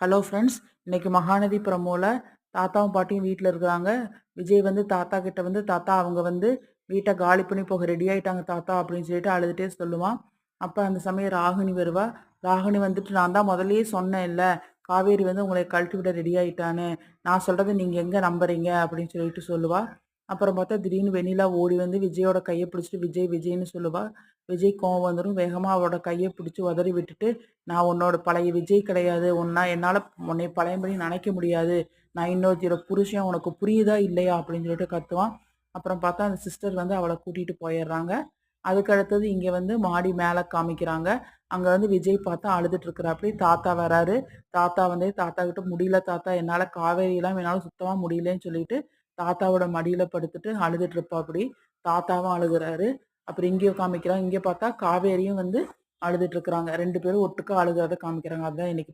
Hello friends. இன்னைக்கு மகாநதி ப்ரமோல தாத்தாவும் பாட்டியும் வீட்டில் இருக்கிறாங்க. விஜய் வந்து தாத்தா கிட்ட வந்து தாத்தா அவங்க வந்து வீட்டை காலி பண்ணி போக ரெடி ஆயிட்டாங்க தாத்தா அப்படின்னு சொல்லிட்டு அழுதுகிட்டே சொல்லுவான். அப்போ அந்த சமயம் ராகினி வருவா. ராகினி வந்துட்டு நான் தான் முதல்லயே சொன்னேன் இல்லை, காவேரி வந்து உங்களை கழட்டி விட ரெடி ஆயிட்டான்னு, நான் சொல்கிறத நீங்கள் எங்கே நம்புறீங்க அப்படின்னு சொல்லிட்டு சொல்லுவா. அப்புறம் பார்த்தா திடீர்னு வெண்ணிலா ஓடி வந்து விஜயோட கையை பிடிச்சிட்டு விஜய் விஜய்னு சொல்லுவா. விஜய் கோவம் வந்துடும். வேகமாக அவளோட கையை பிடிச்சி உதறி விட்டுட்டு, நான் உன்னோட பழைய விஜய் கிடையாது. என்னால உன்னை பழையபடி நினைக்க முடியாது. நான் இன்னொருத்தியோட புருஷன். உனக்கு புரியுதா இல்லையா? அப்படின்னு சொல்லிட்டு கத்துவான். அப்புறம் பார்த்தா அந்த சிஸ்டர் வந்து அவளை கூட்டிட்டு போயிடுறாங்க. அதுக்கு அடுத்தது இங்க வந்து மாடி மேல காமிக்கிறாங்க. அங்க வந்து விஜய் பார்த்தா அழுதுட்டு இருக்கிறாப்படி. தாத்தா வராரு. தாத்தா வந்து தாத்தா கிட்ட முடியல தாத்தா, என்னால காவேரியெல்லாம் என்னால சுத்தமா முடியலன்னு சொல்லிட்டு தாத்தாவோட மடியில படுத்துட்டு அழுதுட்டு இருப்பாப்படி. தாத்தாவும் அழுகுறாரு. அப்புறம் இங்கேயும் காமிக்கிறாங்க. இங்க பார்த்தா காவேரியும் வந்து அழுதுட்டு இருக்கிறாங்க. 2 பேரும் ஒட்டுக்கா அழுகிறத காமிக்கிறாங்க. அதுதான் இன்னைக்கு